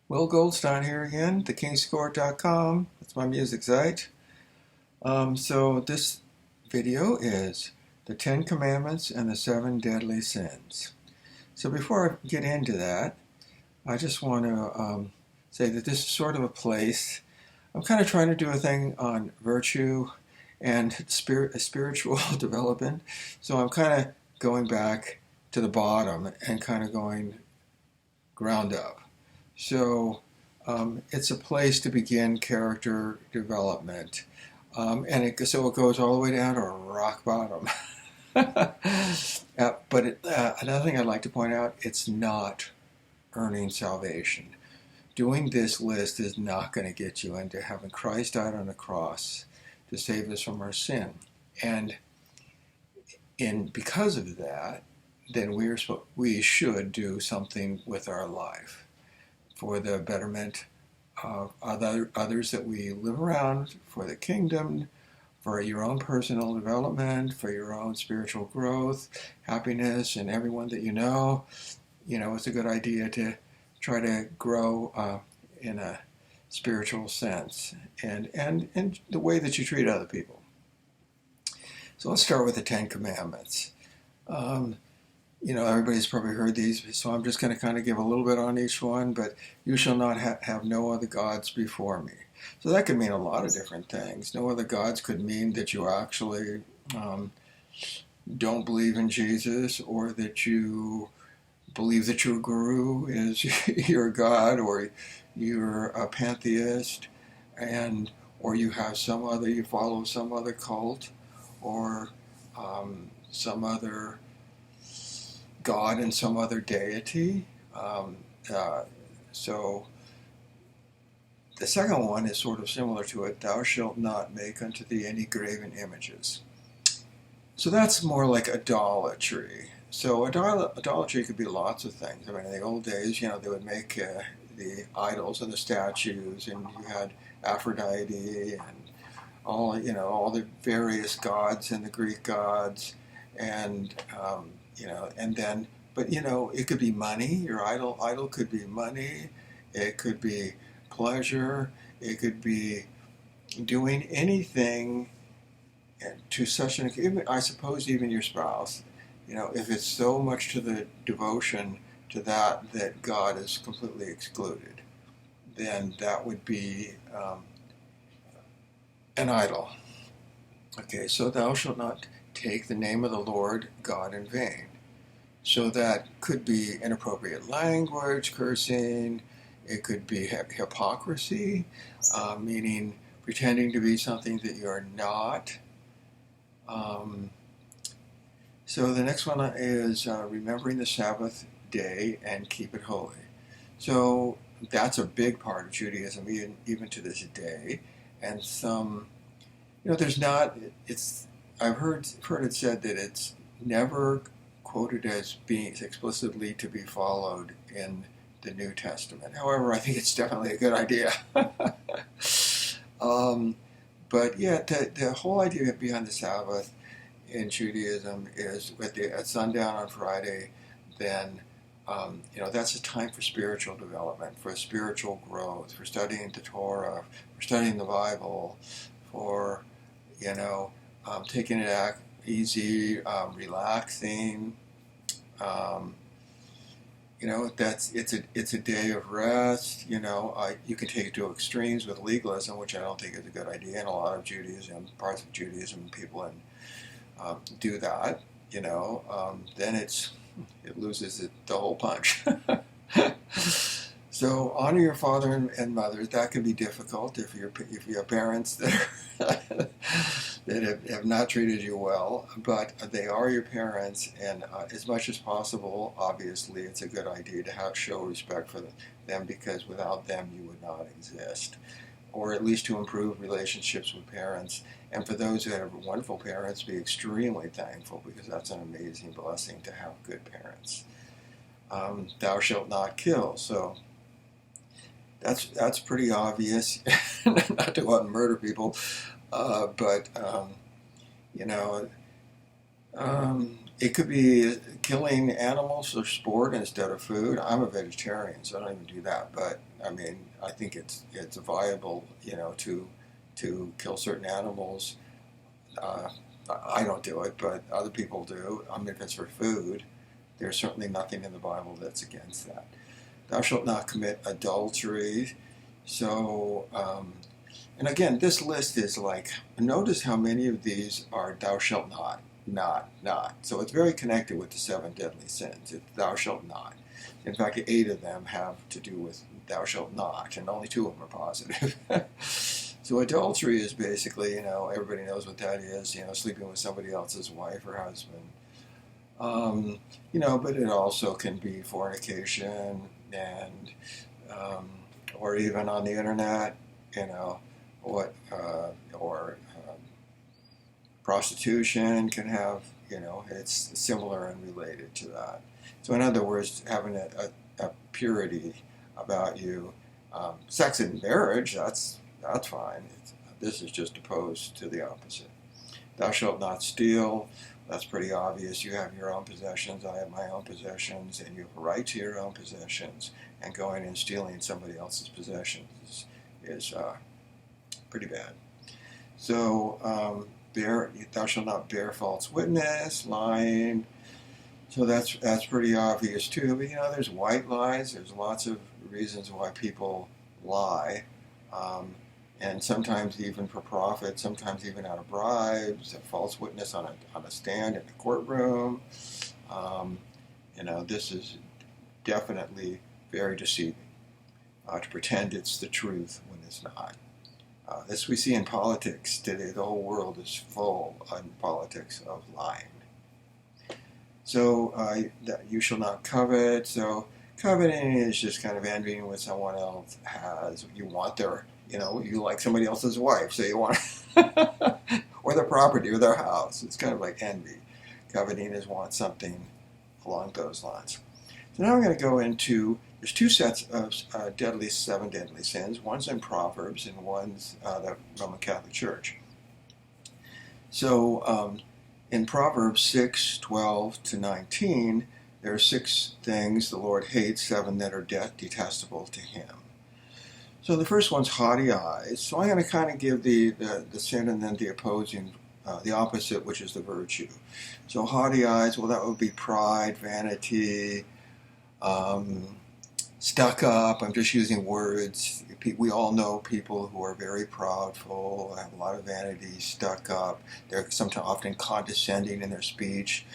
Will Goldstein here again, thekingscourt.com. That's my music site. So this video is the Ten Commandments and the Seven Deadly Sins. So before I get into that, I just want to say that this is sort of a place. I'm kind of trying to do a thing on virtue and spiritual development. So I'm kind of going back to the bottom and kind of going ground up. So it's a place to begin character development. So it goes all the way down to rock bottom. Another thing I'd like to point out, it's not earning salvation. Doing this list is not going to get you into heaven. Christ died on the cross to save us from our sin. And because of that, then we should do something with our life for the betterment of others that we live around, for the kingdom, for your own personal development, for your own spiritual growth, happiness, and everyone that you know. You know, it's a good idea to try to grow in a spiritual sense and the way that you treat other people. So let's start with the Ten Commandments. Everybody's probably heard these, so I'm just going to kind of give a little bit on each one, but you shall not have no other gods before me. So that could mean a lot of different things. No other gods could mean that you actually don't believe in Jesus, or that you believe that your guru is your god, or you're a pantheist, or you follow some other cult, or some other God and some other deity. So the second one is sort of similar to it. Thou shalt not make unto thee any graven images. So that's more like idolatry. So idolatry could be lots of things. I mean, in the old days, they would make the idols and the statues, and you had Aphrodite and all the various gods and the Greek gods, and it could be money. Your idol could be money. It could be pleasure. It could be doing anything to such I suppose even your spouse. If it's so much to the devotion to that God is completely excluded, then that would be an idol. Okay, so thou shalt not take the name of the Lord God in vain. So that could be inappropriate language, cursing. It could be hypocrisy, meaning pretending to be something that you're not. So the next one is remembering the Sabbath day and keep it holy. So that's a big part of Judaism, even to this day. And I've heard it said that it's never quoted as being explicitly to be followed in the New Testament. However, I think it's definitely a good idea. The whole idea behind the Sabbath in Judaism is at sundown on Friday, then that's a time for spiritual development, for spiritual growth, for studying the Torah, for studying the Bible, for taking it easy, relaxing. It's a day of rest. You can take it to extremes with legalism, which I don't think is a good idea. And a lot of parts of Judaism, people do that. Then it loses the whole punch. So honor your father and mother. That can be difficult if you have parents that have not treated you well, but they are your parents, and as much as possible, obviously, it's a good idea to show respect for them, because without them you would not exist, or at least to improve relationships with parents. And for those who have wonderful parents, be extremely thankful, because that's an amazing blessing to have good parents. Thou shalt not kill. So that's pretty obvious. Not to go out and murder people, It could be killing animals for sport instead of food. I'm a vegetarian, so I don't even do that. But I mean, I think it's viable, to kill certain animals. Uh, I don't do it, but other people do. I mean, if it's for food, there's certainly nothing in the Bible that's against that. Thou shalt not commit adultery. So, and again, this list is like, notice how many of these are thou shalt not, not. So it's very connected with the 7 deadly sins. It's thou shalt not. In fact, 8 of them have to do with thou shalt not, and only 2 of them are positive. So adultery is basically, everybody knows what that is, sleeping with somebody else's wife or husband. But it also can be fornication and, or even on the internet, or prostitution can have, it's similar and related to that. So in other words, having a purity about you. Sex in marriage, that's fine. This is just opposed to the opposite. Thou shalt not steal. That's pretty obvious. You have your own possessions, I have my own possessions, and you have a right to your own possessions. And going and stealing somebody else's possessions is pretty bad. So, thou shalt not bear false witness, lying. So that's pretty obvious too. But there's white lies. There's lots of reasons why people lie. And sometimes even for profit, sometimes even out of bribes, a false witness on a stand in a courtroom. This is definitely very deceiving, to pretend it's the truth when it's not. This we see in politics today. The whole world is full in politics of lying. So that you shall not covet. So coveting is just kind of envying what someone else has. You want you like somebody else's wife, so you want, or their property, or their house. It's kind of like envy. Coveting is want something along those lines. So now I'm going to go into, there's 2 sets of 7 deadly sins. One's in Proverbs, and one's the Roman Catholic Church. So in Proverbs 6:12-19, there are 6 things the Lord hates, 7 that are detestable to him. So the first one's haughty eyes. So I'm going to kind of give the sin and then the opposing, the opposite, which is the virtue. So haughty eyes, well, that would be pride, vanity, stuck up. I'm just using words. We all know people who are very proudful, have a lot of vanity, stuck up. They're sometimes often condescending in their speech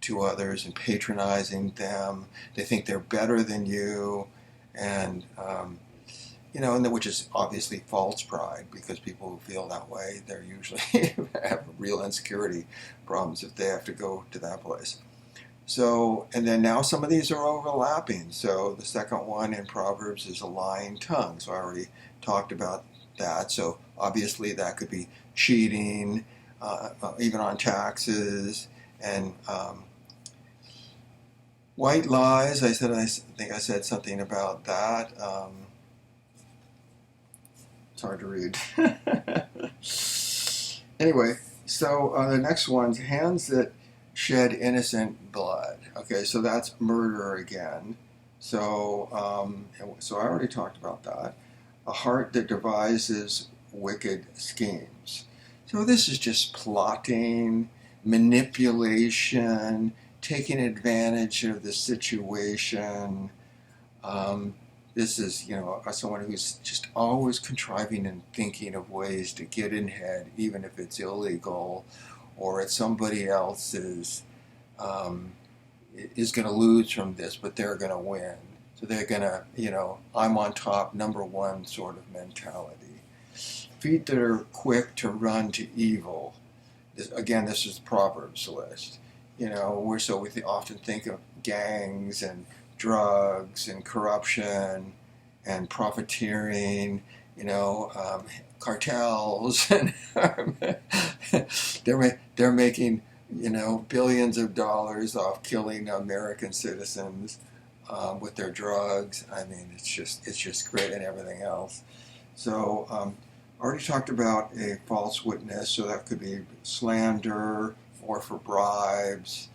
to others and patronizing them. They think they're better than you. And, which is obviously false pride, because people who feel that way, they're usually have real insecurity problems if they have to go to that place. So, and then now some of these are overlapping. So the second one in Proverbs is a lying tongue. So I already talked about that. So obviously that could be cheating, even on taxes, and white lies. I think I said something about that. It's hard to read. Anyway, so the next one's hands that shed innocent blood. Okay, so that's murder again. So I already talked about that. A heart that devises wicked schemes. So this is just plotting, manipulation, taking advantage of the situation. This is, someone who's just always contriving and thinking of ways to get in head, even if it's illegal, or it's somebody else's is going to lose from this, but they're going to win. So they're going to, I'm on top, number one sort of mentality. Feet that are quick to run to evil. This is the Proverbs list. We often think of gangs and drugs and corruption and profiteering, cartels, and they're making, billions of dollars off killing American citizens with their drugs. I mean, it's just great, and everything else. So I already talked about a false witness, so that could be slander, or for bribes.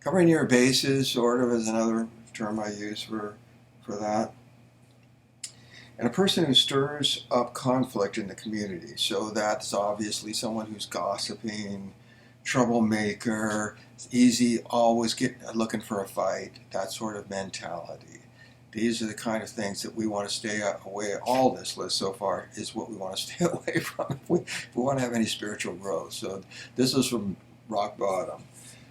Covering your bases, sort of, is another term I use for that. And a person who stirs up conflict in the community. So that's obviously someone who's gossiping, troublemaker, easy, always looking for a fight, that sort of mentality. These are the kind of things that we want to stay away. All this list so far is what we want to stay away from if we want to have any spiritual growth. So this is from rock bottom.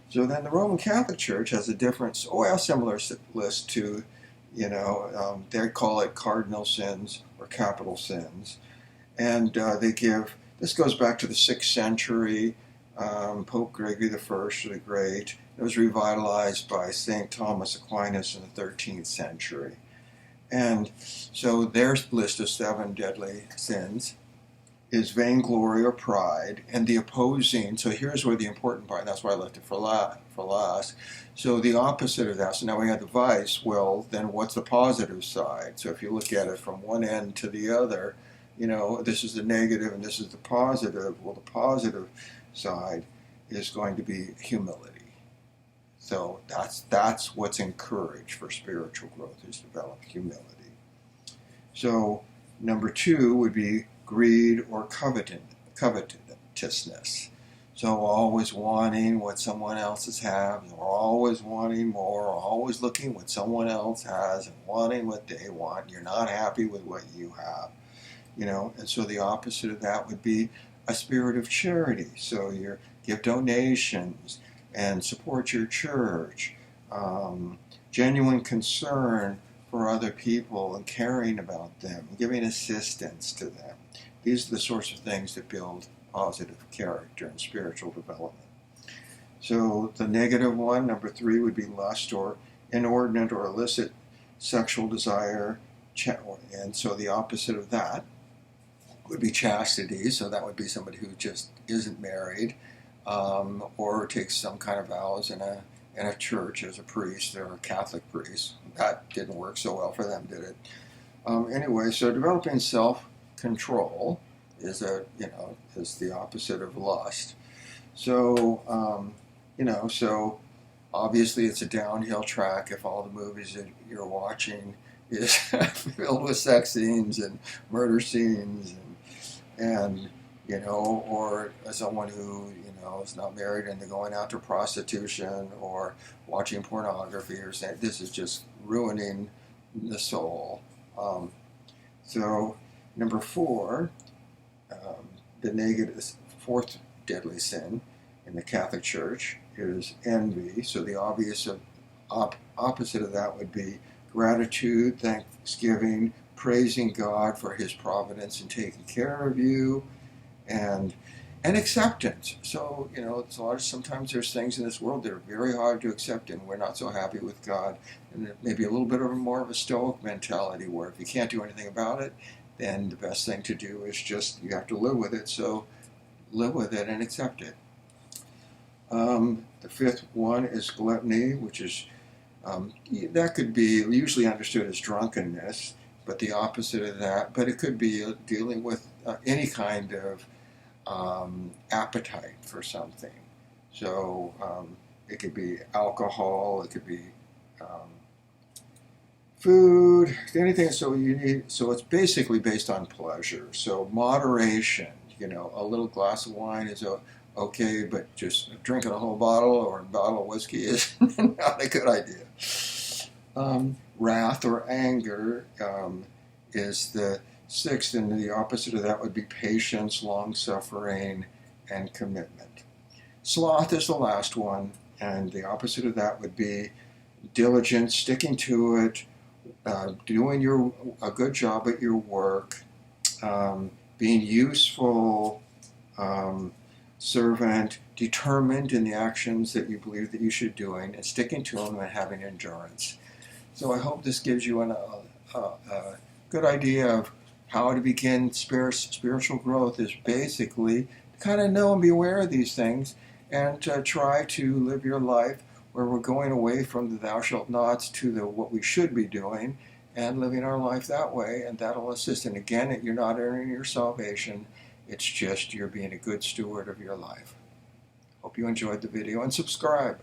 So then the Roman Catholic Church has a different, similar list to, they call it cardinal sins or capital sins. And they give, this goes back to the 6th century, Pope Gregory the Great. It was revitalized by St. Thomas Aquinas in the 13th century. And so their list of 7 deadly sins is vainglory or pride, and the opposing, so here's where the important part, that's why I left it for last. So the opposite of that, so now we have the vice, well, then what's the positive side? So if you look at it from one end to the other, this is the negative and this is the positive. Well, the positive side is going to be humility. So that's what's encouraged for spiritual growth, is develop humility. So number 2 would be greed or covetousness. So always wanting what someone else has, or always wanting more, or always looking what someone else has and wanting what they want. You're not happy with what you have, and so the opposite of that would be a spirit of charity. So you give donations and support your church, genuine concern for other people and caring about them, giving assistance to them. These are the sorts of things that build positive character and spiritual development. So the negative one, number 3, would be lust or inordinate or illicit sexual desire. And so the opposite of that would be chastity. So that would be somebody who just isn't married, or takes some kind of vows in a church as a priest or a Catholic priest. That didn't work so well for them, did it? Anyway, so developing self-control is the opposite of lust. So, so obviously it's a downhill track if all the movies that you're watching is filled with sex scenes and murder scenes and or someone who, is not married and they're going out to prostitution or watching pornography or saying this is just ruining the soul. So number 4, the negative, 4th deadly sin in the Catholic Church is envy. So the obvious opposite of that would be gratitude, thanksgiving, praising God for His providence and taking care of you, and acceptance. So, sometimes there's things in this world that are very hard to accept, and we're not so happy with God. And maybe a little bit more of a Stoic mentality, where if you can't do anything about it, then the best thing to do is just, you have to live with it, so live with it and accept it. The 5th one is gluttony, which is, that could be usually understood as drunkenness, but the opposite of that. But it could be dealing with any kind of appetite for something. So it could be alcohol, it could be food, anything. So it's basically based on pleasure. So moderation, a little glass of wine is okay, but just drinking a whole bottle or a bottle of whiskey is not a good idea. Wrath or anger is the 6th, and the opposite of that would be patience, long-suffering, and commitment. Sloth is the last one, and the opposite of that would be diligence, sticking to it, doing a good job at your work, being useful, servant, determined in the actions that you believe that you should be doing, and sticking to them and having endurance. So I hope this gives you a good idea of how to begin spiritual growth. Is basically to kind of know and be aware of these things, and try to live your life where we're going away from the thou shalt nots to the what we should be doing, and living our life that way, and that'll assist. And again, you're not earning your salvation. It's just you're being a good steward of your life. Hope you enjoyed the video and subscribe.